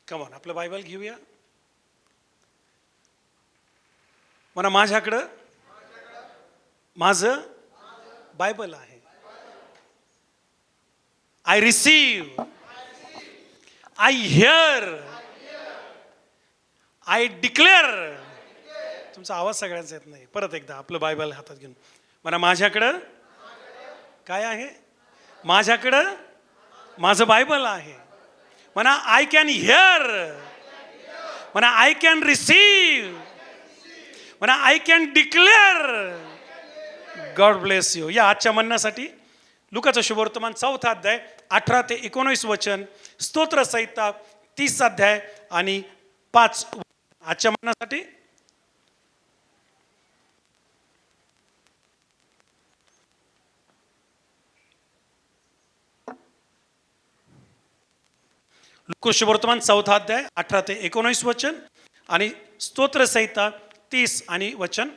Come on आपलं Bible घेऊया. म्हणा माझ्याकडं माझं बायबल आहे. I receive, I hear, I declare. तुमचा आवाज सगळ्यांचा येत नाही. परत एकदा आपलं बायबल हातात घेऊन म्हणा माझ्याकडं काय आहे. माझ्याकडं माझं बायबल आहे. म्हणा आय कॅन हिअर, म्हणा आय कॅन रिसीव, म्हणा I can declare. God bless you. या आजच्या म्हणण्यासाठी लुकाचं शुभवर्तमान 4 अध्याय 18 ते 19 वचन, स्तोत्र संहिता 30 अध्याय आणि 5 आजच्या म्हणण्यासाठी. लुका शुभवर्तमान 4 अध्याय 18 ते 19 वचन आणि स्तोत्र संहिता 30 आणि वचन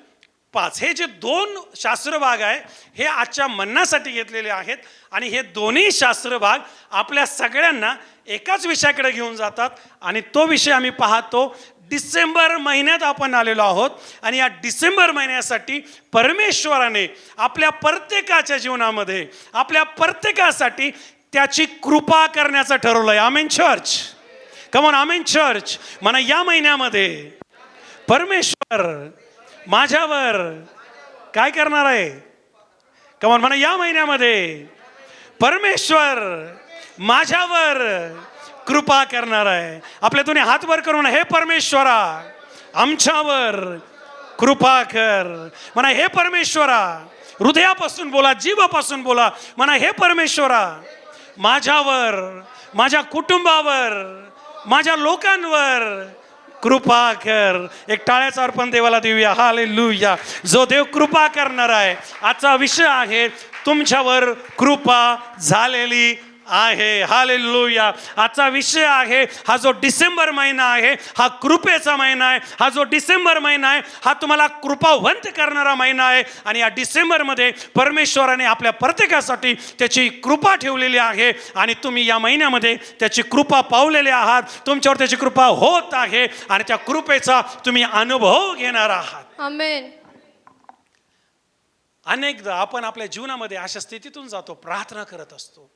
5. हे जे 2 शास्त्र भाग आहे हे आजच्या म्हणण्यासाठी घेतलेले आहेत. आणि हे दोन्ही शास्त्र भाग आपल्या सगळ्यांना एकाच विषयाकडे घेऊन जातात. आणि तो विषय आम्ही पाहतो. डिसेंबर महिन्यात आपण आलेलो आहोत आणि या डिसेंबर महिन्यासाठी परमेश्वराने आपल्या प्रत्येकाच्या जीवनामध्ये आपल्या प्रत्येकासाठी त्याची कृपा करण्याचं ठरवलंय. Amen church. Come on amen church. म्हणा या महिन्यामध्ये परमेश्वर माझ्यावर काय करणार आहे. कम ऑन म्हणा या महिन्यामध्ये परमेश्वर माझ्यावर कृपा करणार आहे. आपले दोन्ही हात वर करून हे परमेश्वरा आमच्यावर कृपा कर. म्हणा हे परमेश्वरा. हृदयापासून बोला, जीवापासून बोला. म्हणा हे परमेश्वरा माझ्यावर, माझ्या कुटुंबावर, माझ्या लोकांवर कृपा कर. एक टाळ्याचा अर्पण देवाला देऊया. हालेलुया. जो देव कृपा करणार आहे. आजचा विषय आहे तुमच्यावर कृपा झालेली आहे. हालेलुया. आजचा विषय आहे हा जो डिसेंबर महिना आहे हा कृपेचा महिना आहे. हा जो डिसेंबर महिना आहे हा तुम्हाला कृपावंत करणारा महिना आहे. आणि या डिसेंबरमध्ये परमेश्वराने आपल्या प्रत्येकासाठी त्याची कृपा ठेवलेली आहे. आणि तुम्ही या महिन्यामध्ये त्याची कृपा पावलेले आहात. तुमच्यावर त्याची कृपा होत आहे आणि त्या कृपेचा तुम्ही अनुभव घेणार आहात. आमेन. अनेकदा आपण आपल्या जीवनामध्ये अशा स्थितीतून जातो, प्रार्थना करत असतो,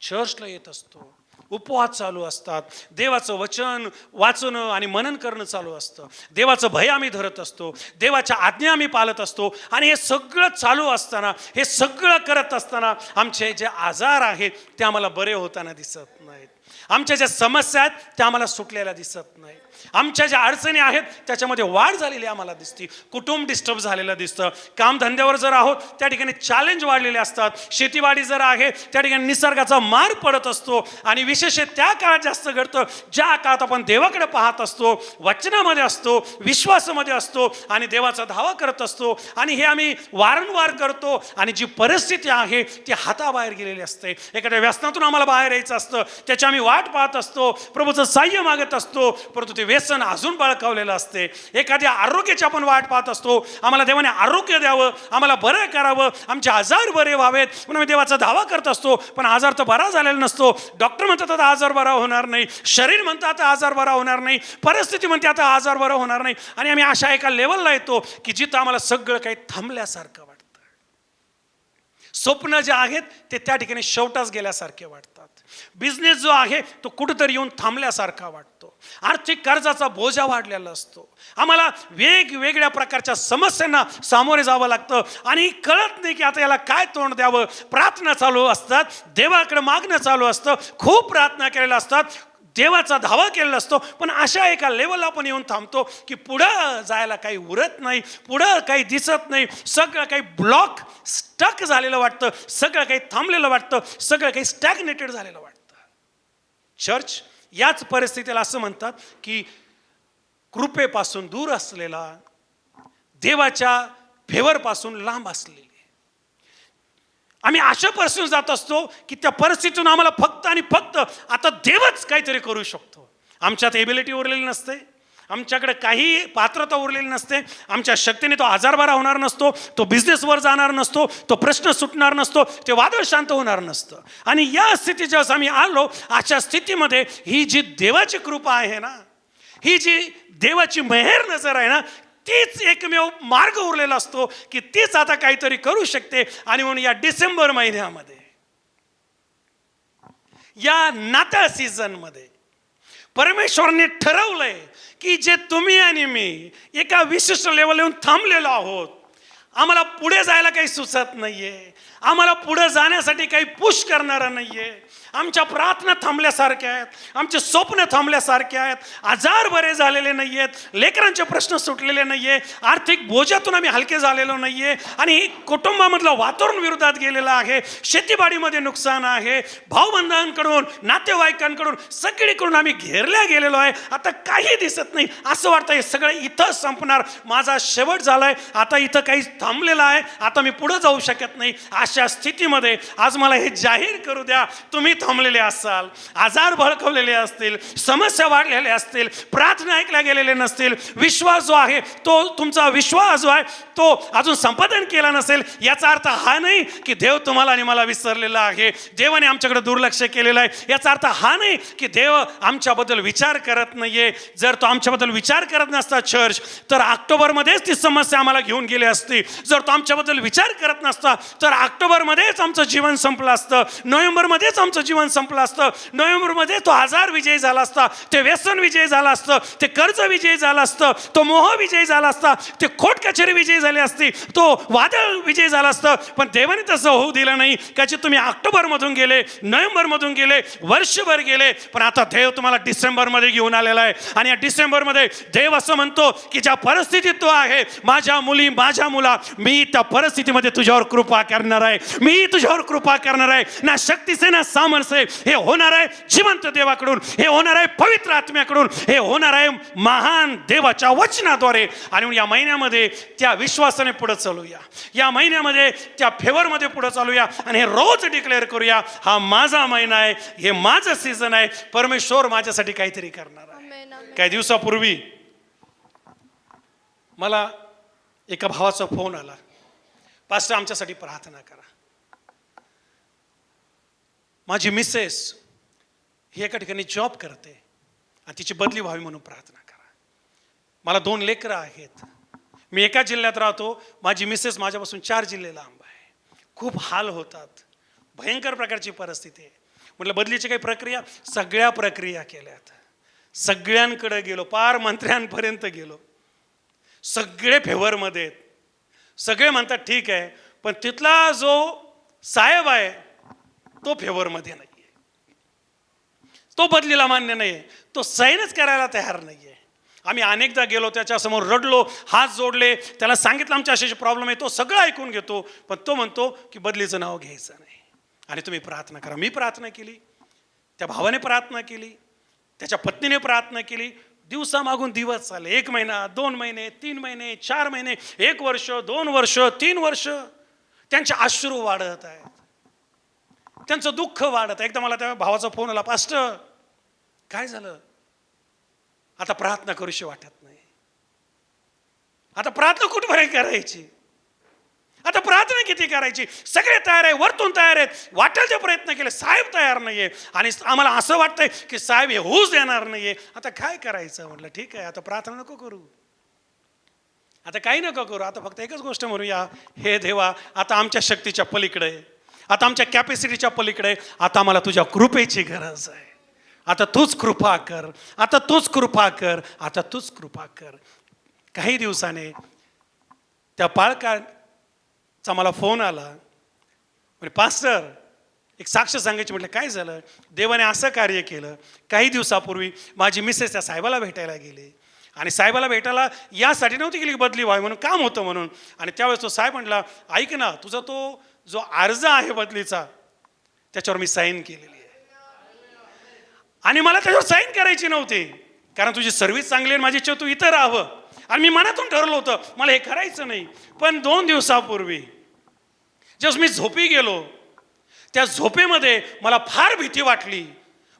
चर्चला येत असतो, उपवास चालू असतात, देवाचं वचन वाचणं आणि मनन करणं चालू असतं, देवाचं भय आम्ही धरत असतो, देवाच्या आज्ञा आम्ही पाळत असतो. आणि हे सगळं चालू असताना, हे सगळं करत असताना आमचे जे आजार आहेत ते आम्हाला बरे होताना दिसत नाहीत. आमच्या ज्या समस्या आहेत त्या आम्हाला सुटलेल्या दिसत नाही. आमच्या ज्या अडचणी आहेत त्याच्यामध्ये वाढ झालेली आम्हाला दिसते. कुटुंब डिस्टर्ब झालेलं दिसतं. कामधंद्यावर जर आहोत त्या ठिकाणी चॅलेंज वाढलेले असतात. शेतीवाडी जर आहे त्या ठिकाणी निसर्गाचा मार पडत असतो. आणि विशेष त्या काळात जास्त घडतं ज्या काळात आपण देवाकडे पाहत असतो, वचनामध्ये असतो, विश्वासामध्ये असतो आणि देवाचा धावा करत असतो. आणि हे आम्ही वारंवार करतो. आणि जी परिस्थिती आहे ती हाताबाहेर गेलेली असते. एखाद्या व्यसनातून आम्हाला बाहेर यायचं असतं, त्याची आम्ही वाट पाहत असतो, प्रभूचं साह्य मागत असतो, परंतु ते व्यसन अजून बळकावलेलं असते. एखाद्या आरोग्याची आपण वाट पाहत असतो, आम्हाला देवाने आरोग्य द्यावं, आम्हाला बरं करावं, आमचे आजार बरे व्हावेत म्हणून आम्ही देवाचा दावा करत असतो. पण आजार तर बरा झालेला नसतो. डॉक्टर म्हणतात आता आजार बरा होणार नाही, शरीर म्हणतं आता आजार बरा होणार नाही, परिस्थिती म्हणते आता आजार बरा होणार नाही. आणि आम्ही अशा एका लेवलला येतो की जिथं आम्हाला सगळं काही थांबल्यासारखं वाटतं. स्वप्न जे आहेत ते त्या ठिकाणी शेवटाच गेल्यासारखे वाटतात. बिझनेस जो आहे तो कुठेतरी येऊन थांबल्यासारखा वाटतो. आर्थिक कर्जाचा बोजा वाढलेला असतो. आम्हाला वेगवेगळ्या प्रकारच्या समस्यांना सामोरे जावं लागतं आणि कळत नाही की आता याला काय तोंड द्यावं. प्रार्थना चालू असतात, देवाकडे मागणं चालू असतं, खूप प्रार्थना केलेल्या असतात, देवाचा धावा केलेला असतो. पण अशा एका लेवलला आपण येऊन थांबतो की पुढं जायला काही उरत नाही, पुढं काही दिसत नाही, सगळं काही ब्लॉक स्टक झालेलं वाटतं, सगळं काही थांबलेलं वाटतं, सगळं काही स्टॅग्नेटेड झालेलं वाटतं. चर्च याच परिस्थितीला असं म्हणतात की कृपेपासून दूर असलेला, देवाच्या फेवरपासून लांब असलेली. आम्ही अशा परिस्थितीतून जात असतो की त्या परिस्थितीतून आम्हाला फक्त आणि फक्त आता देवच काहीतरी करू शकतो. आमच्यात एबिलिटी उरलेली नसते, आमच्याकडे काही पात्रता उरलेली नसते, आमच्या शक्तीने तो आजार बरा होणार नसतो, तो बिझनेसवर जाणार नसतो, तो प्रश्न सुटणार नसतो, ते वादळ शांत होणार नसतं. आणि या स्थितीत जेव्हा आम्ही आलो, अशा स्थितीमध्ये ही जी देवाची कृपा आहे ना, ही जी देवाची मेहर नजर आहे ना, तीच एकमेव मार्ग उरलेला असतो की तीच आता काहीतरी करू शकते. आणि म्हणून या डिसेंबर महिन्यामध्ये, या नाताळ सीझनमध्ये परमेश्वराने ठरवलंय की जे तुम्ही आणि मी एका विशिष्ट लेवल येऊन थांबलेलो आहोत, आम्हाला पुढे जायला काही सुचत नाहीये, आम्हाला पुढे जाण्यासाठी काही पुश करणारा नाहीये, आमच्या प्रार्थना थांबल्यासारख्या आहेत, आमचे स्वप्न थांबल्यासारखे आहेत, आजार बरे झालेले नाही आहेत, लेकरांचे प्रश्न सुटलेले नाही आहे, आर्थिक बोजातून आम्ही हलके झालेलो नाही आहे, आणि कुटुंबामधलं वातावरण विरोधात गेलेलं आहे, शेतीबाडीमध्ये नुकसान आहे, भाऊबंधांकडून नातेवाईकांकडून सगळीकडून आम्ही घेरल्या गेलेलो आहे. आता काही दिसत नाही, असं वाटतं हे सगळं इथं संपणार, माझा शेवट झालाय, आता इथं काही थांबलेलं आहे, आता मी पुढे जाऊ शकत नाही. अशा स्थितीमध्ये आज मला हे जाहीर करू द्या, तुम्ही थांबलेले असाल, आजार भडकवलेले असतील, समस्या वाढलेल्या असतील, प्रार्थना ऐकल्या गेलेले नसतील, विश्वास जो आहे तो तुमचा विश्वास जो आहे तो अजून संपादन केला नसेल, याचा अर्थ हा नाही की देव तुम्हाला आणि मला विसरलेला आहे, देवाने आमच्याकडे दुर्लक्ष केलेलं आहे. याचा अर्थ हा नाही की देव आमच्याबद्दल विचार करत नाहीये. जर तो आमच्याबद्दल विचार करत नसता चर्च, तर ऑक्टोबरमध्येच ती समस्या आम्हाला घेऊन गेली असती. जर तो आमच्याबद्दल विचार करत नसता, तर ऑक्टोबरमध्येच आमचं जीवन संपलं असतं, नोव्हेंबरमध्येच आमचं जीवन संपलं असतं, नोव्हेंबरमध्ये तो आजार विजयी झाला असता, ते व्यसन विजयी झालं असतं, ते कर्ज विजयी झालं असतं, तो मोह विजयी झाला असता, ते खोट कचेरी विजयी झाली असती, तो वादळ विजयी झाला असतं. पण देवाने तसं होऊ दिलं नाही. कदाचित तुम्ही ऑक्टोबरमधून गेले, नोव्हेंबरमधून गेले, वर्षभर गेले, पण आता देव तुम्हाला डिसेंबरमध्ये घेऊन आलेला आहे. आणि या डिसेंबरमध्ये देव असं म्हणतो की ज्या परिस्थितीत तो आहे, माझ्या मुली, माझ्या मुला, मी त्या परिस्थितीमध्ये तुझ्यावर कृपा करणार आहे, मी तुझ्यावर कृपा करणार आहे. ना शक्तीचे ना सामर्थ्य, हे होणार आहे जिवंत देवाकडून, हे होणार आहे पवित्र आत्म्याकडून, हे होणार आहे महान देवाच्या वचनाद्वारे. आणि या महिन्यामध्ये त्या विश्वासाने पुढे चालूया, या महिन्यामध्ये त्या फेवरमध्ये पुढे चालूया, आणि हे रोज डिक्लेअर करूया, हा माझा महिना आहे, हे माझं सीझन आहे, परमेश्वर माझ्यासाठी काहीतरी करणार आहे. काही दिवसापूर्वी मला एका भावाचा फोन आला, पास्टर आमच्यासाठी प्रार्थना करा. माझी मिसेस ही एका ठिकाणी जॉब करते आणि तिची बदली व्हावी म्हणून प्रार्थना करा. मला 2 लेकरं आहेत, मी एका जिल्ह्यात राहतो, माझी मिसेस माझ्यापासून 4 जिल्हे लांब आहे. खूप हाल होतात, भयंकर प्रकारची परिस्थिती आहे. म्हटलं बदलीची काही प्रक्रिया, सगळ्या प्रक्रिया केल्यात, सगळ्यांकडे गेलो, पार मंत्र्यांपर्यंत गेलो, सगळे फेवरमध्ये आहेत. सगळे म्हणतात ठीक आहे, पण तिथला जो साहेब आहे तो फेवरमध्ये नाही आहे, तो बदलीला मान्य नाही आहे, तो साईनच करायला तयार नाही आहे. आम्ही अनेकदा गेलो, त्याच्यासमोर रडलो, हात जोडले, त्याला सांगितलं आमच्या असे प्रॉब्लेम आहे, तो सगळं ऐकून घेतो, पण तो म्हणतो की बदलीचं नाव घ्यायचं नाही आणि तुम्ही प्रार्थना करा. मी प्रार्थना केली, त्या भावाने प्रार्थना केली, त्याच्या पत्नीने प्रार्थना केली. दिवसामागून दिवस चालले, 1 महिना, 2 महिने, 3 महिने, 4 महिने, 1 वर्ष, 2 वर्ष, 3 वर्ष. त्यांचे अश्रू वाढत आहेत, त्यांचं दुःख वाढत. एकदा मला त्या भावाचा फोन आला, पास्टर काय झालं, आता प्रार्थना करूशी वाटत नाही, आता प्रार्थना कुठपर्यंत करायची, आता प्रार्थना किती करायची, सगळे तयार आहे, वरतून तयार आहेत, वाटेल ते प्रयत्न केले, साहेब तयार नाहीये, आणि आम्हाला असं वाटतंय की साहेब हे होऊच देणार नाहीये, आता काय करायचं. म्हटलं ठीक आहे, आता प्रार्थना नको करू, आता काही नको करू, आता फक्त एकच गोष्ट म्हणूया, हे देवा आता आमच्या शक्तीच्या पलीकडे, आता आमच्या कॅपॅसिटीच्या पलीकडे, आता आम्हाला तुझ्या कृपेची गरज आहे, आता तूच कृपा कर, आता तूच कृपा कर, आता तूच कृपा कर. काही दिवसाने त्या पालकाचा मला फोन आला, म्हणजे पास्टर एक साक्ष सांगायची. म्हटलं काय झालं. देवाने असं कार्य केलं, काही दिवसापूर्वी माझी मिसेस त्या साहेबाला भेटायला गेली, आणि साहेबाला भेटायला यासाठी नव्हती गेली की बदली व्हावी म्हणून, काम होतं म्हणून. आणि त्यावेळेस तो साहेब म्हटला, ऐक ना, तुझा तो जो अर्ज आहे बदलीचा, त्याच्यावर मी साईन केलेली आहे, आणि मला त्याच्यावर साईन करायची नव्हती, कारण तुझी सर्व्हिस चांगली आहे, माझी इच्छा तू इथं राहावं, आणि मी मनातून ठरवलं होतं मला हे करायचं नाही. पण 2 दिवसापूर्वी जेव्हा मी झोपी गेलो, त्या झोपेमध्ये मला फार भीती वाटली.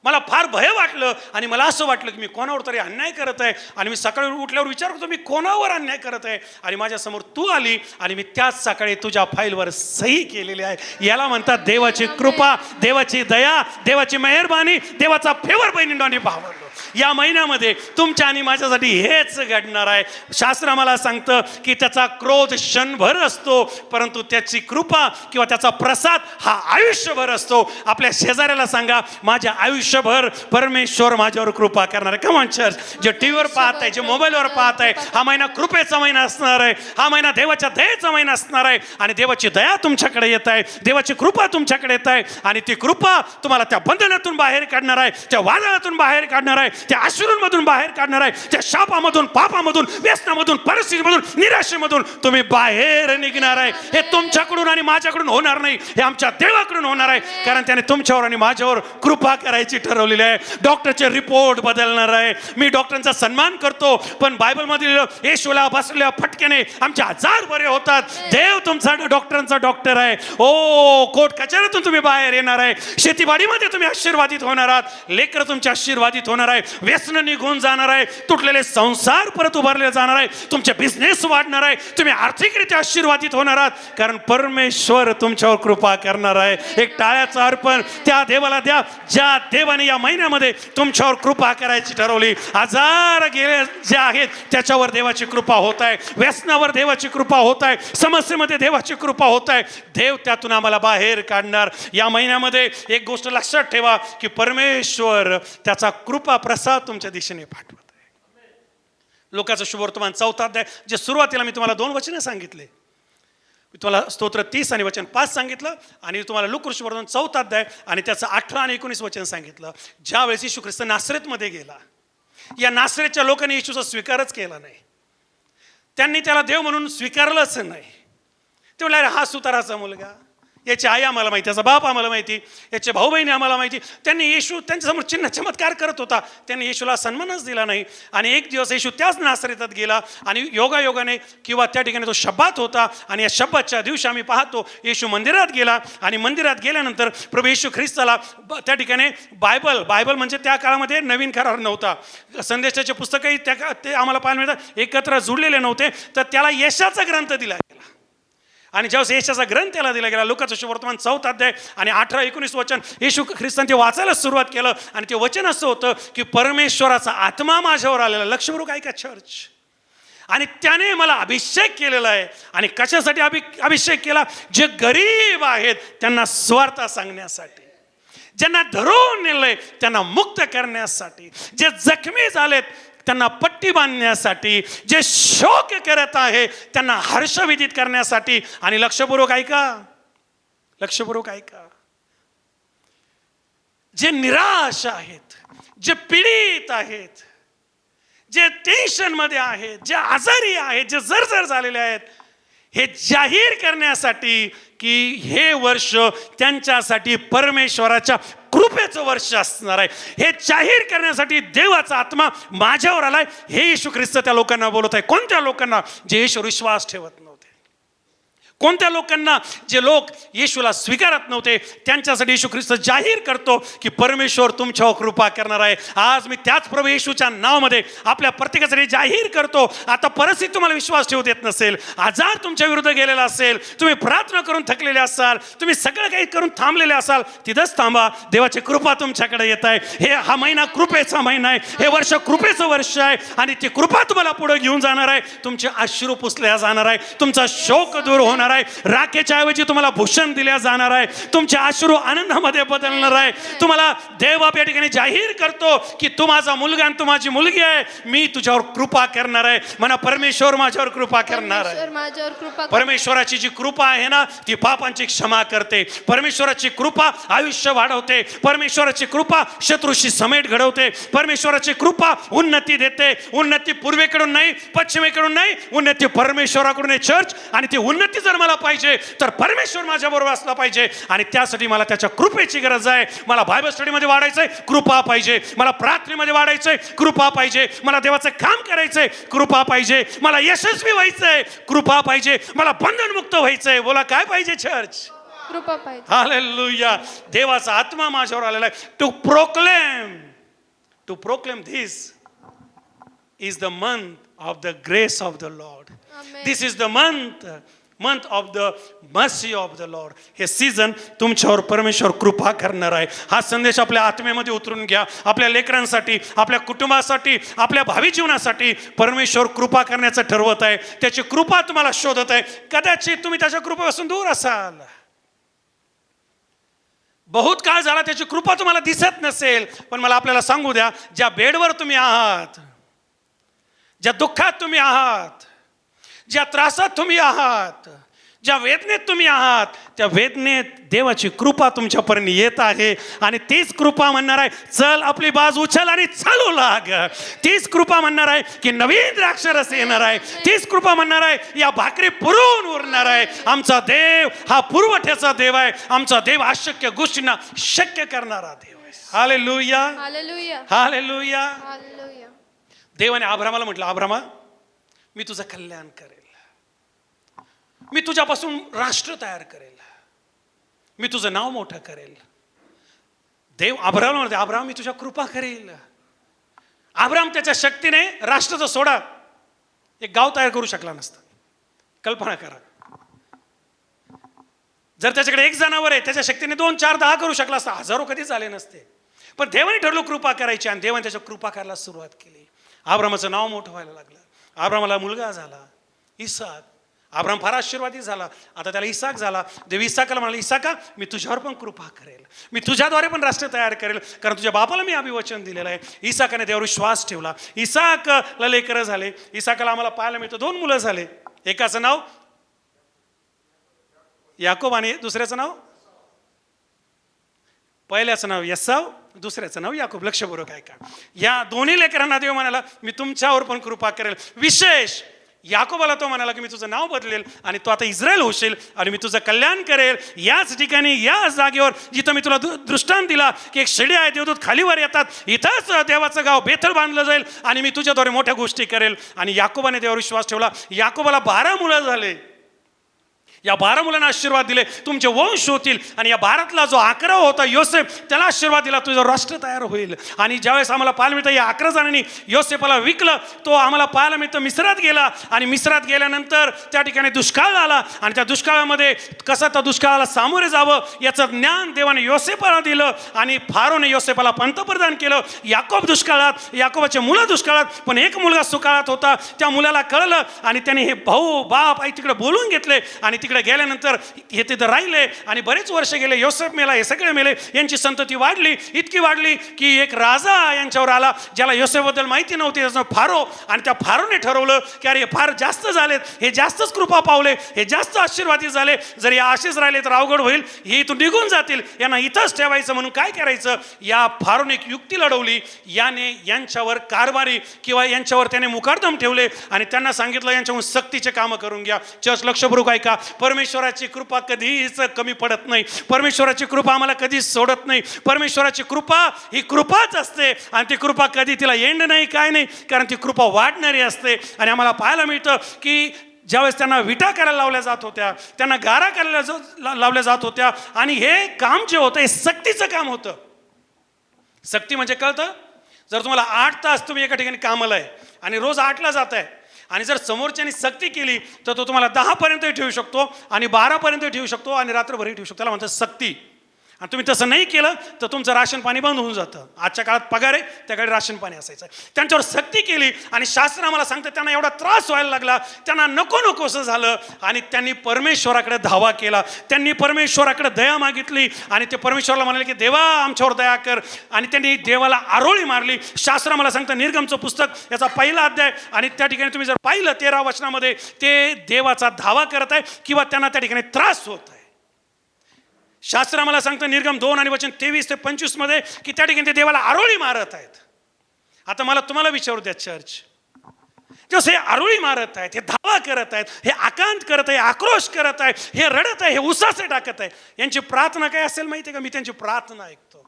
मला फार भय वाटलं आणि मला असं वाटलं की मी कोणावर तरी अन्याय करत आहे. आणि मी सकाळी उठल्यावर विचार करतो मी कोणावर अन्याय करत आहे. आणि माझ्यासमोर तू आली आणि मी त्याच सकाळी तुझ्या फाईलवर सही केलेली आहे. याला म्हणतात देवाची कृपा, देवाची दया, देवाची मेहरबानी, देवाचा फेवर. बहिणींनो आणि भावांनो, या महिन्यामध्ये तुमच्या आणि माझ्यासाठी हेच घडणार आहे. शास्त्र आम्हाला सांगतं की त्याचा क्रोध क्षणभर असतो, परंतु त्याची कृपा किंवा त्याचा प्रसाद हा आयुष्यभर असतो. आपल्या शेजाऱ्याला सांगा, माझ्या आयुष्यभर परमेश्वर माझ्यावर कृपा करणार आहे. Come on church. जे टीव्हीवर पाहत आहे, जे मोबाईलवर पाहत आहे, हा महिना कृपेचा महिना असणार आहे. हा महिना देवाच्या दयेचा महिना असणार आहे. आणि देवाची दया तुमच्याकडे येत आहे, देवाची कृपा तुमच्याकडे येत आहे. आणि ती कृपा तुम्हाला त्या बंधनातून बाहेर काढणार आहे, त्या वादळातून बाहेर काढणार आहे, त्या अश्रूंमधून बाहेर काढणार आहे, त्या शापामधून, पापामधून, व्यसनामधून, परिस्थितीमधून, निराशेमधून तुम्ही बाहेर निघणार आहे. हे तुमच्याकडून आणि माझ्याकडून होणार नाही, हे आमच्या देवाकडून होणार आहे. कारण त्याने तुमच्यावर आणि माझ्यावर कृपा करायची ठरवलेली आहे. डॉक्टरचे रिपोर्ट बदलणार आहे. मी डॉक्टरांचा सन्मान करतो, पण बायबलमधील येशूला बसलेल्या फटक्याने आमचे आजार बरे होतात. देव तुमचा डॉक्टरांचा डॉक्टर आहे. ओ, कोर्ट कचेरीतून तुम्ही बाहेर येणार आहे. शेतीवाडीमध्ये तुम्ही आशीर्वादित होणार आहात. लेकरं तुमचे आशीर्वादित होणार आहे. व्यसन निघून जाणार आहे. तुटलेले संसार परत उभारले जाणार आहे. तुमचे बिझनेस वाढणार आहे. तुम्ही आर्थिकरित्या आशीर्वादित होणार आहात, कारण परमेश्वर तुमच्यावर कृपा करणार आहे. एक टाळ्याचं अर्पण त्या देवाला द्या, ज्या देवाने या महिन्यामध्ये तुमच्यावर कृपा करायची ठरवली. आजार गेले जे आहेत त्याच्यावर देवाची कृपा होत आहे. व्यसनावर देवाची कृपा होत आहे. समस्येमध्ये देवाची कृपा होत आहे. देव त्यातून आम्हाला बाहेर काढणार. या महिन्यामध्ये एक गोष्ट लक्षात ठेवा की परमेश्वर त्याचा कृपा प्रसाद तुमच्या दिशेने पाठवत आहे. लोकांचं शुभवर्तमान 4 अध्याय, जे सुरुवातीला मी तुम्हाला 2 वचने सांगितले. मी तुम्हाला स्तोत्र 30 आणि वचन 5 सांगितलं, आणि तुम्हाला लूका शुभवर्तमान 4 अध्याय आणि त्याचं 18 आणि 19 वचन सांगितलं. ज्या वेळेस येशू ख्रिस्त नासरेतमध्ये गेला, या नासरेतच्या लोकांनी येशूचा स्वीकारच केला नाही. त्यांनी त्याला देव म्हणून स्वीकारलंच नाही. ते म्हणले, अरे हा सुताराचा मुलगा, याची आई आम्हाला माहिती, याचा बाप आम्हाला माहिती, याचे भाऊ बहिणी आम्हाला माहिती. त्यांनी येशू त्यांच्यासमोर चिन्ह चमत्कार करत होता, त्यांनी येशूला सन्मानच दिला नाही. आणि एक दिवस येशू त्याच नासरेतात गेला, आणि योगायोगाने किंवा त्या ठिकाणी तो शब्बात होता, आणि या शब्बातच्या दिवशी आम्ही पाहतो येशू मंदिरात गेला. आणि मंदिरात गेल्यानंतर प्रभू येशू ख्रिस्ताला त्या ठिकाणी बायबल म्हणजे त्या काळामध्ये नवीन करार नव्हता, संदेशाचे पुस्तकही ते आम्हाला पाहायला मिळतात एकत्र जुळलेले नव्हते, तर त्याला यशाचा ग्रंथ दिला गेला. आणि ज्यावेळेस येशाचा ग्रंथ त्याला दिला गेला, लूकाचं शुभवर्तमान 4 अध्याय आणि 18-19 वचन, येशू ख्रिस्ताने ते वाचायला सुरुवात केलं. आणि ते वचन असं होतं की परमेश्वराचा आत्मा माझ्यावर आलेला. लक्षपूर्वक ऐका चर्च. आणि त्याने मला अभिषेक केलेला आहे. आणि कशासाठी अभिषेक केला? जे गरीब आहेत त्यांना स्वार्थ सांगण्यासाठी, ज्यांना धरून नेलंय त्यांना मुक्त करण्यासाठी, जे जखमी झालेत त्यांना पट्टी बांधण्यासाठी, जे शोक करत आहे त्यांना हर्षविदित करण्यासाठी. आणि लक्षपूर्वक ऐका, लक्षपूर्वक ऐका, जे निराश आहेत, जे पीडित आहेत, जे टेन्शनमध्ये आहेत, जे आजारी आहेत, जे जर्जर झालेले आहेत, हे जाहीर करण्यासाठी की हे वर्ष त्यांच्यासाठी परमेश्वराच्या कृपेचं वर्ष असणार आहे. हे जाहीर करण्यासाठी देवाचा आत्मा माझ्यावर आलाय. हे येशू ख्रिस्त त्या लोकांना बोलत आहे. कोणत्या लोकांना? जे येशूवर विश्वास ठेवत नव्हते. कोणत्या लोकांना? जे लोक येशूला स्वीकारत नव्हते. त्यांच्यासाठी येशू ख्रिस्त जाहीर करतो की परमेश्वर तुमच्यावर कृपा करणार आहे. आज मी त्याच प्रभू येशूच्या नावामध्ये आपल्या प्रत्येकासाठी जाहीर करतो. आता परिस्थिती तुम्हाला विश्वास ठेवू देत नसेल, आजार तुमच्या विरुद्ध गेलेला असेल, तुम्ही प्रार्थना करून थकलेले असाल, तुम्ही सगळं काही करून थांबलेले असाल, तिथंच थांबा. देवाची कृपा तुमच्याकडे येत आहे. हा महिना कृपेचा महिना आहे. हे वर्ष कृपेचं वर्ष आहे. आणि ती कृपा तुम्हाला पुढे घेऊन जाणार आहे. तुमचे अश्रू पुसल्या जाणार आहे. तुमचा शोक दूर होणार आहे. राखेच्या ऐवजी तुम्हाला भूषण दिल्या जाणार आहे. तुमचे अश्रू आनंदामध्ये बदलणार आहे. तुम्हाला देव या ठिकाणी जाहीर करतो की तू माझा मुलगा आणि तू माझी मुलगी आहे. मी तुझ्यावर कृपा करणार आहे. म्हणा, परमेश्वर माझ्यावर कृपा करणार आहे. परमेश्वराची जी कृपा आहे ना, ती पापांची क्षमा करते. परमेश्वराची कृपा आयुष्य वाढवते. परमेश्वराची कृपा शत्रूशी समेट घडवते. परमेश्वराची कृपा उन्नती देते. उन्नती पूर्वेकडून नाही, पश्चिमेकडून नाही, उन्नती परमेश्वराकडून आहे. चर्च, आणि ती उन्नती जर मला पाहिजे तर परमेश्वर माझ्या बरोबर असला पाहिजे. आणि त्यासाठी मला त्याच्या कृपेची गरज आहे. मला बायबल स्टडीमध्ये वाढायचंय, कृपा पाहिजे. मला प्रार्थनेमध्ये वाढायचंय, कृपा पाहिजे. मला देवाचं काम करायचंय, कृपा पाहिजे. मला यशस्वी व्हायचंय, कृपा पाहिजे. मला बंधनमुक्त व्हायचंय. बोला, काय पाहिजे चर्च? कृपा पाहिजे. हालेलुया. देवाचा आत्मा माझ्यावर आलेला आहे. To proclaim this is the month of the grace of the Lord. Amen. This is the month of the mercy of the Lord. हे सीझन तुमच्यावर परमेश्वर कृपा करणार आहे. हा संदेश आपल्या आत्म्यामध्ये उतरून घ्या. आपल्या लेकरांसाठी, आपल्या कुटुंबासाठी, आपल्या भावी जीवनासाठी परमेश्वर कृपा करण्याचं ठरवत आहे. त्याची कृपा तुम्हाला शोधत आहे. कदाचित तुम्ही त्याच्या कृपेपासून दूर असाल. बहुत काळ झाला त्याची कृपा तुम्हाला दिसत नसेल. पण मला आपल्याला सांगू द्या, ज्या बेडवर तुम्ही आहात, ज्या दुःखात तुम्ही आहात, ज्या त्रासात तुम्ही आहात, ज्या वेदनेत तुम्ही आहात, त्या वेदनेत देवाची कृपा तुमच्यापर्यंत येत आहे. आणि तीच कृपा म्हणणार आहे, चल आपली बाज उचल आणि चालू लाग. तीच कृपा म्हणणार आहे की नवीन द्राक्षरस येणार आहे. तीच कृपा म्हणणार आहे, या भाकरी पुरवून उरणार आहे. आमचा देव हा पुरवठ्याचा देव आहे. आमचा देव अशक्य गोष्टींना शक्य करणारा देव आहे. Hallelujah, hallelujah. हालेलुया. हालेलुया. देवाने अब्रामाला म्हटलं, अब्रामा, मी तुझं कल्याण करेल. मी तुझ्यापासून राष्ट्र तयार करेल. मी तुझं नाव मोठं करेल. देव अब्रामाला म्हणते, अब्राम, मी तुझ्या कृपा करेल. अब्राम त्याच्या शक्तीने राष्ट्राचा सोडा एक गाव तयार करू शकला नसता. कल्पना करा, जर त्याच्याकडे एक जनावर आहे, त्याच्या शक्तीने 2, 4, 10 करू शकला असता. हजारो कधीच झाले नसते. पण देवाने ठरलं कृपा करायची आणि देवाने त्याच्या कृपा करायला सुरुवात केली. अब्रामाचं नाव मोठं व्हायला लागलं. अब्रामाला मुलगा झाला, इसाक. अब्राम फार आशीर्वादी झाला. आता त्याला इसाक झाला. देव इसाकाला म्हणाला, इसाका, मी तुझ्यावर पण कृपा करेल. मी तुझ्याद्वारे पण राष्ट्र तयार करेल, कारण तुझ्या बापाला मी अभिवचन दिलेलं आहे. इसाकाने देवावर विश्वास ठेवला. इसाकला लेकरं झाले. इसाकाला आम्हाला पाहायला मिळतं 2 मुलं झाले. एकाचं नाव याकोब आणि दुसऱ्याचं नाव, पहिल्याचं नाव यसाव, दुसऱ्याचं नाव याकोब. लक्षपूर्वक ऐका. या दोन्ही लेकरांना देव म्हणाला, मी तुमच्यावर पण कृपा करेल. विशेष याकोबाला तो म्हणाला की मी तुझं नाव बदलेल आणि तो आता इस्रायल होशील आणि मी तुझं कल्याण करेल. याच ठिकाणी, याच जागेवर जिथं मी तुला दृष्टांत दिला की एक शिडी आहे, देवदूत खालीवर येतात, इथंच देवाचं गाव बेथल बांधलं जाईल आणि मी तुझ्याद्वारे मोठ्या गोष्टी करेल. आणि याकोबाने देवावर विश्वास ठेवला. याकोबाला 12 मुलं झाले. या 12 मुलांना आशीर्वाद दिले, तुमचे वंश होतील. आणि या 12तला जो 11 होता योसेफ, त्याला आशीर्वाद दिला, तुझं राष्ट्र तयार होईल. आणि ज्यावेळेस आम्हाला पाहायला मिळतं, या 11 जणांनी योसेफाला विकलं. तो आम्हाला पाहायला मिळतं मिस्रात गेला. आणि मिस्रात गेल्यानंतर त्या ठिकाणी दुष्काळ आला. आणि त्या दुष्काळामध्ये कसं त्या दुष्काळाला सामोरे जावं याचं ज्ञान देवाने योसेफाला दिलं. आणि फारोने योसेफाला पंतप्रधान केलं. याकोब दुष्काळात, याकोबाचे मुलं दुष्काळात, पण एक मुलगा सुकाळात होता. त्या मुलाला कळलं आणि त्याने हे भाऊ, बाप, आई तिकडे बोलून घेतले. आणि तिकडे गेल्यानंतर हे तिथं राहिले आणि बरेच वर्ष गेले. योसेफ मेला, हे सगळे मेले. यांची संतती वाढली, इतकी वाढली की एक राजा यांच्यावर आला, ज्याला योसेफबद्दल माहिती नव्हती, त्याचं फारो. आणि त्या फारोने ठरवलं की अरे, हे फार जास्त झालेत, हे जास्तच कृपा पावले, हे जास्त आशीर्वादी झाले, जर या असेच राहिले तर अवघड होईल, हे इथून निघून जातील, यांना इथंच ठेवायचं. म्हणून काय करायचं, या फारोने एक युक्ती लढवली. याने यांच्यावर कारभारी किंवा यांच्यावर त्याने मुकादम ठेवले आणि त्यांना सांगितलं, यांच्याहून सक्तीचे कामं करून घ्या. चर्च लक्षपूर्वक ऐका, परमेश्वराची कृपा कधीच कमी पडत नाही. परमेश्वराची कृपा आम्हाला कधीच सोडत नाही. परमेश्वराची कृपा ही कृपाच असते आणि ती कृपा कधी तिला एंड नाही, काय नाही, कारण ती कृपा वाढणारी असते. आणि आम्हाला पाहायला मिळतं की ज्यावेळेस त्यांना विटा करायला लावल्या जात होत्या, त्यांना गारा करायला लावल्या जात होत्या. आणि हे काम जे होतं हे सक्तीचं काम होतं. सक्ती म्हणजे कळतं, जर तुम्हाला 8 तास तुम्ही एका ठिकाणी कामाला आहे आणि रोज 8ला जात आहे, आणि जर समोरच्याने सक्ती केली तर तो तुम्हाला 10 पर्यंत ठेवू शकतो आणि 12 पर्यंत ठेवू शकतो आणि रात्रभरही ठेवू शकतो. त्याला म्हणतात सक्ती. आणि तुम्ही तसं नाही केलं तर तुमचं राशन पाणी बंद होऊन जातं. आजच्या काळात पगार आहे, त्याकडे राशन पाणी असायचं. त्यांच्यावर सक्ती केली आणि शास्त्र आम्हाला सांगतं त्यांना एवढा त्रास व्हायला लागला, त्यांना नको नकोसं झालं आणि त्यांनी परमेश्वराकडे धावा केला. त्यांनी परमेश्वराकडे दया मागितली आणि ते परमेश्वराला म्हणाले की देवा आमच्यावर दया कर. आणि त्यांनी देवाला आरोळी मारली. शास्त्र आम्हाला सांगतं निर्गमचं पुस्तक याचा 1ला अध्याय आणि त्या ठिकाणी तुम्ही जर पाहिलं 13 वचनामध्ये ते देवाचा धावा करत आहे किंवा त्यांना त्या ठिकाणी त्रास होत आहे. शास्त्र आम्हाला सांगतं निर्गम 2 आणि वचन 23 ते 25 मध्ये की त्या ठिकाणी ते देवाला आरोळी मारत आहेत. आता मला तुम्हाला विचारू द्या चर्च, जसे हे आरोळी मारत आहेत, हे धावा करत आहेत, हे आकांत करत आहे, आक्रोश करत आहे, हे रडत आहे, हे उसासे टाकत आहे, यांची प्रार्थना काय असेल माहिती आहे का? मी त्यांची प्रार्थना ऐकतो.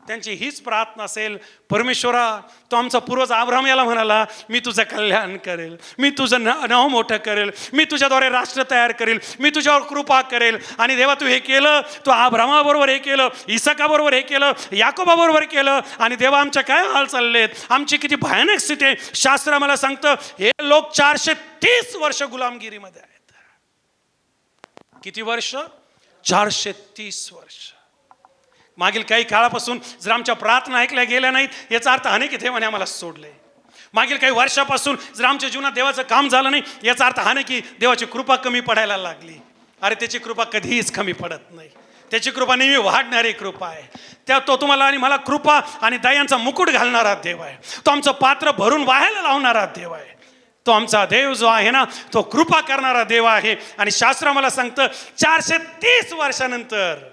त्यांची हीच प्रार्थना असेल, परमेश्वरा तो आमचा पूर्वज अब्राहम याला म्हणाला, मी तुझं कल्याण करेल, मी तुझं नाव मोठं करेल, मी तुझ्याद्वारे राष्ट्र तयार करेल, मी तुझ्यावर कृपा करेल. आणि देवा तू हे केलं, तू अब्राहमाबरोबर हे केलं, इसकाबरोबर हे केलं, याकोबाबरोबर केलं. आणि देवा आमच्या काय हाल चाललेत, आमची किती भयानक स्थिती आहे. शास्त्र मला सांगतं हे लोक 430 वर्ष गुलामगिरीमध्ये आहेत. किती वर्ष? 430 वर्ष. मागील काही काळापासून जर आमच्या प्रार्थना ऐकल्या गेल्या नाहीत, याचा अर्थ हा नाही की देवाने आम्हाला सोडले. मागील काही वर्षापासून जर आमच्या जीवनात देवाचं काम झालं नाही, याचा अर्थ हा नाही की देवाची कृपा कमी पडायला लागली. अरे त्याची कृपा कधीच कमी पडत नाही. त्याची कृपा नेहमी वाढणारी कृपा आहे. तो तुम्हाला आणि मला कृपा आणि दयांचा मुकुट घालणारा देव आहे. तो आमचं पात्र भरून वाहायला लावणारा देव आहे. तो आमचा देव जो आहे ना, तो कृपा करणारा देव आहे. आणि शास्त्र मला सांगतं 430 वर्षानंतर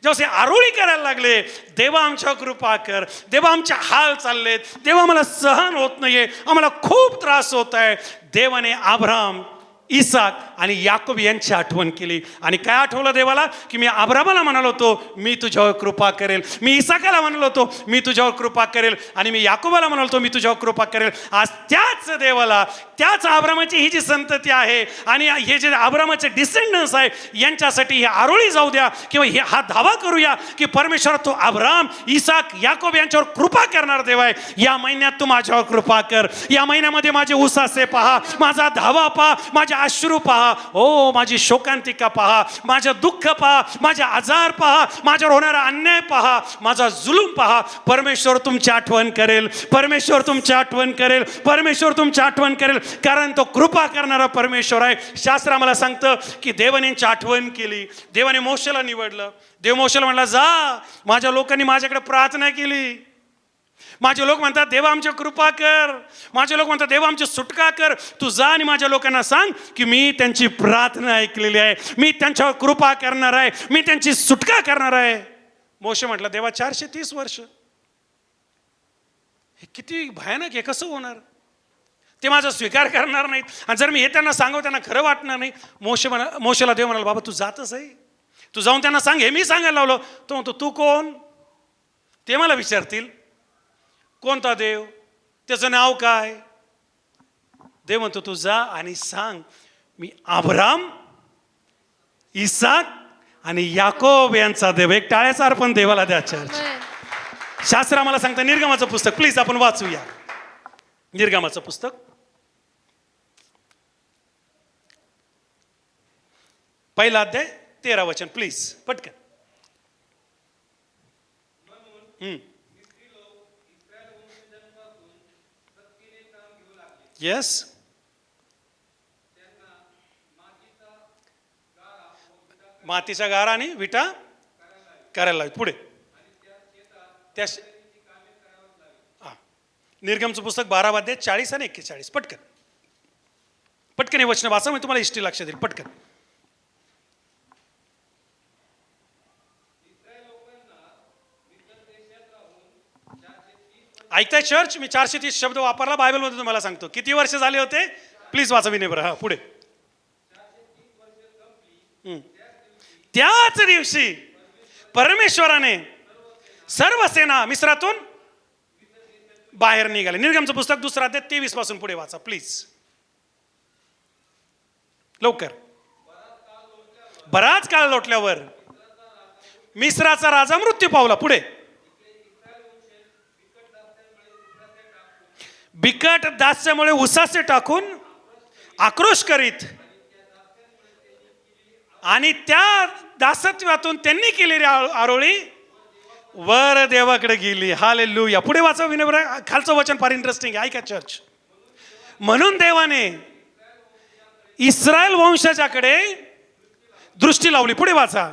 जेव्हा आरोळी करायला लागले, देवा आमच्या कृपा कर, देवा आमच्या हाल चाललेत, देवा आम्हाला सहन होत नाहीये, आम्हाला खूप त्रास होत आहे. देवाने अब्राहम, इसाक आणि याकोब यांची आठवण केली. आणि काय आठवलं देवाला? की मी अब्राहमाला म्हणालो होतो मी तुझ्यावर कृपा करेल, मी इसाकाला म्हणालो होतो मी तुझ्यावर कृपा करेल, आणि मी याकोबाला म्हणालो होतो मी तुझ्यावर कृपा करेल. आज त्याच देवाला, त्याच अब्राहमाची ही जी संतती आहे आणि हे जे अब्राहमाचे डिसेंडन्स आहे, यांच्यासाठी हे आरोळी जाऊ द्या, किंवा हा दावा करूया की परमेश्वर तो अब्राहम, इसाक, याकोब यांच्यावर कृपा करणार देव आहे. या महिन्यात तू माझ्यावर कृपा कर. या महिन्यामध्ये माझे उसासे पहा, माझा धावा पहा, माझे अश्रू पहा, ओ माझी शोकांतिका पहा, माझं दुःख पहा, माझे आजार पहा, माझ्यावर होणारा अन्याय पहा, माझा जुलूम पहा. परमेश्वर तुमची आठवण करेल, परमेश्वर तुमची आठवण करेल, परमेश्वर तुमची आठवण करेल, कारण तो कृपा करणारा परमेश्वर आहे. शास्त्र आम्हाला सांगतं की देवाने यांची आठवण केली. देवाने मोशेला निवडलं. देव मोशेला म्हणला, जा, माझ्या लोकांनी माझ्याकडे प्रार्थना केली. माझे लोक म्हणतात देवा आमची कृपा कर, माझे लोक म्हणतात देवा आमची सुटका कर. तू जा आणि माझ्या लोकांना सांग की मी त्यांची प्रार्थना ऐकलेली आहे, मी त्यांच्यावर कृपा करणार आहे, मी त्यांची सुटका करणार आहे. मोशे म्हटलं देवा 430 वर्ष हे किती भयानक आहे, कसं होणार? ते माझा स्वीकार करणार नाहीत, आणि जर मी हे त्यांना सांगू त्यांना खरं वाटणार नाही. मोशेला देव म्हणाला, बाबा तू जातच आहे, तू जाऊन त्यांना सांग, हे मी सांगायला लावलं. तो म्हणतो तू कोण? ते मला विचारतील कोणता देव, त्याचं नाव काय? देव म्हणतो तू जा आणि सांग मी अब्राहम, इसाक आणि याकोब यांचा देव. एक टाळ्याचा अर्पण देवाला द्या चर्च. शास्त्र आम्हाला सांगतं, निर्गमाचं पुस्तक प्लीज आपण वाचूया. निर्गमाचं पुस्तक 1 अध्याय 13 वचन प्लीज पटकन. येस, मातीचा गारा आणि विटा करायला लावी. पुढे त्या निर्गमचं पुस्तक 12 अध्याय 40 आणि 41 पटकन पटकन हे वचन वाचा, मी तुम्हाला हिस्ट्री लक्षात देईल. पटकन. ऐकताय चर्च? मी 430 शब्द वापरला बायबलमध्ये, तुम्हाला सांगतो किती वर्ष झाले होते. प्लीज वाचा विनम्र. हा पुढे. त्याच दिवशी परमेश्वराने सर्व सेना मिस्रातून बाहेर निघाले. निर्गमचं पुस्तक 2 अध्याय 23 पासून पुढे वाचा प्लीज लवकर. बराच काळ लोटल्यावर मिस्राचा राजा मृत्यू पावला. पुढे. बिकट दास्यामुळे उसासे टाकून आक्रोश करीत आणि त्या दासत्वातून त्यांनी केलेली आरोळी वर देवाकडे गेली. हालेलुया. पुढे वाचा विनम्र. खालचं वचन फार इंटरेस्टिंग आहे, ऐका चर्च. म्हणून देवाने इस्रायल वंशाच्याकडे दृष्टी लावली. पुढे वाचा.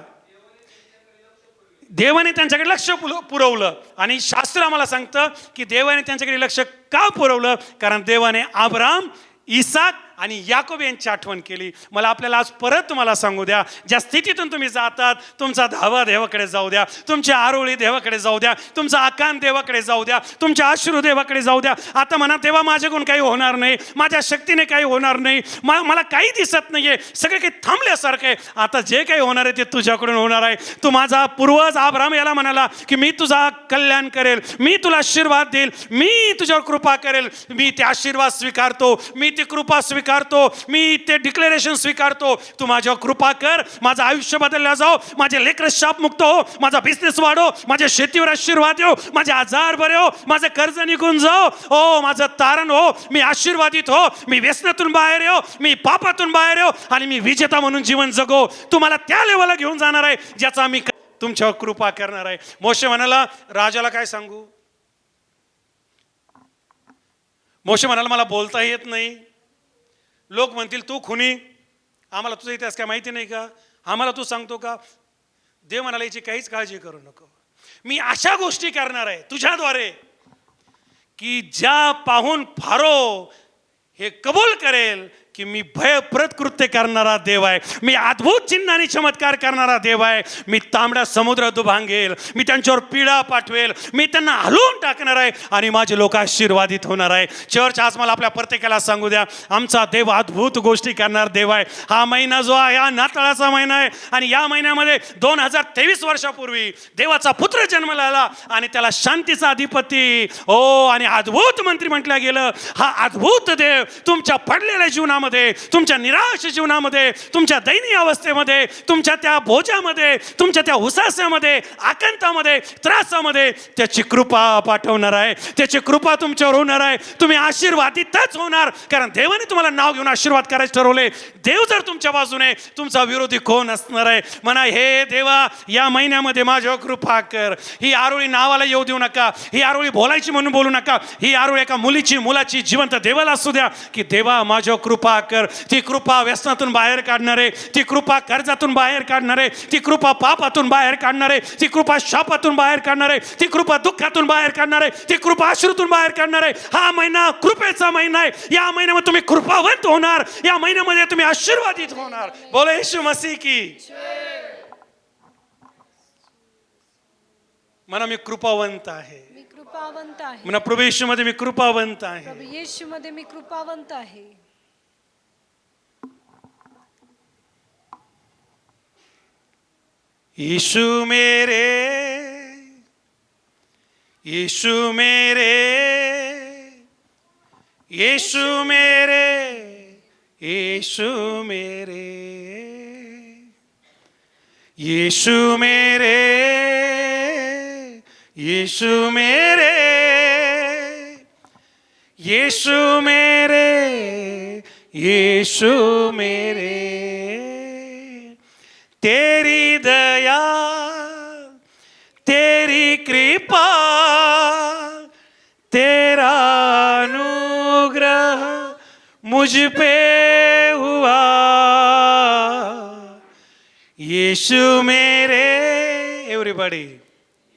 देवाने त्यांच्याकडे लक्ष पुरवलं. आणि शास्त्र आम्हाला सांगतं की देवाने त्यांच्याकडे लक्ष का पुरवलं? कारण देवाने अब्राहम, इसाक आणि याकोब यांची आठवण केली. मला आपल्याला आज परत तुम्हाला सांगू द्या, ज्या स्थितीतून तुम्ही जातात, तुमचा धावा देवाकडे जाऊ द्या, तुमची आरोळी देवाकडे जाऊ द्या, तुमचा आकांत देवाकडे जाऊ द्या, तुमच्या अश्रू देवाकडे जाऊ द्या. आता म्हणा, तेव्हा माझ्याकडून काही होणार नाही, माझ्या शक्तीने काही होणार नाही, मला काही दिसत नाहीये, सगळे काही थांबल्यासारखं आहे. आता जे काही होणार आहे ते तुझ्याकडून होणार आहे. तू माझा पूर्वज अब्राहम याला म्हणाला की मी तुझा कल्याण करेल, मी तुला आशीर्वाद देईल, मी तुझ्यावर कृपा करेल. मी ते आशीर्वाद स्वीकारतो, मी ती कृपा स्वीकारतो, मी ते डिक्लेरेशन स्वीकारतो. तू माझ्यावर कृपा कर, माझं आयुष्य बदललं जाओ, माझे लेकर शापमुक्त हो, माझा बिझनेस वाढो, माझ्या शेतीवर आशीर्वाद येऊ, माझे आजार बरे हो, माझं कर्ज निघून जाओ, हो माझं तारण हो, मी आशीर्वादित हो, मी व्यसनातून बाहेर येऊ, मी पापातून बाहेर येऊ आणि मी विजेता म्हणून जीवन जगो. तुम्हाला त्या लेवलला घेऊन जाणार आहे ज्याचा मी तुमच्यावर कृपा करणार आहे. मोशे म्हणाला, राजाला काय सांगू? मोशे म्हणाला, मला बोलता येत नाही, लोक म्हणतील तू खुनी, आम्हाला तुझा इतिहास काय माहिती नाही का, आम्हाला तू सांगतो का? देव म्हणाला, याची काहीच काळजी करू नको, मी अशा गोष्टी करणार आहे तुझ्याद्वारे की ज्या पाहून फारो हे कबूल करेल की मी भयप्रद कृत्य करणारा देव आहे, मी अद्भुत चिन्ह आणि चमत्कार करणारा देव आहे. मी तांबड्या समुद्र दुभांगेल, मी त्यांच्यावर पिढा पाठवेल, मी त्यांना हलवून टाकणार आहे आणि माझे लोक आशीर्वादित होणार आहे. चर्च, आज मला आपल्या प्रत्येकाला सांगू द्या, आमचा देव अद्भुत गोष्टी करणार देव आहे. हा महिना जो आहे हा नाताळाचा महिना आहे आणि या महिन्यामध्ये 2023 वर्षापूर्वी देवाचा पुत्र जन्माला आला आणि त्याला शांतीचा अधिपती आणि अद्भुत मंत्री म्हटलं गेलं. हा अद्भुत देव तुमच्या पडलेल्या जीवनामध्ये, तुमच्या निराश जीवनामध्ये, तुमच्या दयनीय अवस्थेमध्ये, तुमच्या त्या बोजामध्ये, तुमच्या त्या हुसास्यामध्ये, आकांतामध्ये, त्रासामध्ये त्याची कृपा पाठवणार आहे, त्याची कृपा तुमच्यावर होणार आहे. तुम्ही आशीर्वादितच होणार, कारण देवाने तुम्हाला नाव घेऊन आशीर्वाद करायचे ठरवले. देव जर तुमच्या बाजूने, तुमचा विरोधी कोण असणार आहे? म्हणा, हे देवा या महिन्यामध्ये माझ्यावर कृपा कर. ही आरोळी नावाला येऊ देऊ नका, ही आरोळी बोलायची म्हणून बोलू नका, ही आरोळी एका मुलीची, मुलाची जिवंत देवाला असू द्या की देवा माझ्यावर कृपा कर. ती कृपा व्यसनातून बाहेर काढणारे, ती कृपा कर्जातून बाहेर काढणारे, ती कृपा पापातून बाहेर काढणारे, ती कृपा शापातून बाहेर काढणारे, ती कृपा दुःखातून बाहेर काढणारे, ती कृपा अश्रूतून बाहेर काढणारे. हा महिना कृपेचा महिना आहे. या महिन्यामध्ये तुम्ही कृपावंत होणार, या महिन्यामध्ये तुम्ही आशीर्वादित होणार. बोलो येशू मसीह की. म्हणा, मी कृपावंत आहे. कृपावंत आहे. म्हणा, प्रभू येशूमध्ये मी कृपावंत आहे. प्रभू येशूमध्ये मी कृपावंत आहे. यीशु मेरे, यीशु मेरे, यीशु मेरे, यीशु मेरे, यीशु मेरे, यीशु मेरे, यीशु मेरे, यीशु मेरे. तेरी दया, तेरी कृपा, तेरा अनुग्रह मुझ पे हुआ. यीशु मेरे, एवरीबॉडी,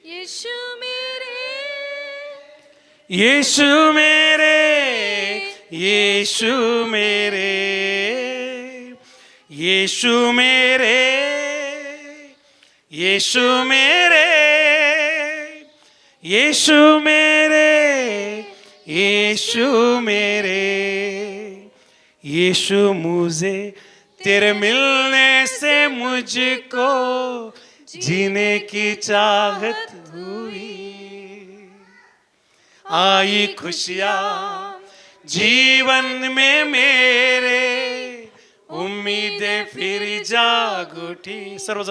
यीशु मेरे, यीशु मेरे, यीशु मेरे, यीशु मेरे, यीशु मेरे, यीशु मेरे, यीशु मेरे. यीशु, मुझे तेरे मिलने से मुझको जीने की चाहत हुई. आई खुशियाँ जीवन में मेरे, उम्मीदें फिर जाग उठी. सर्वजण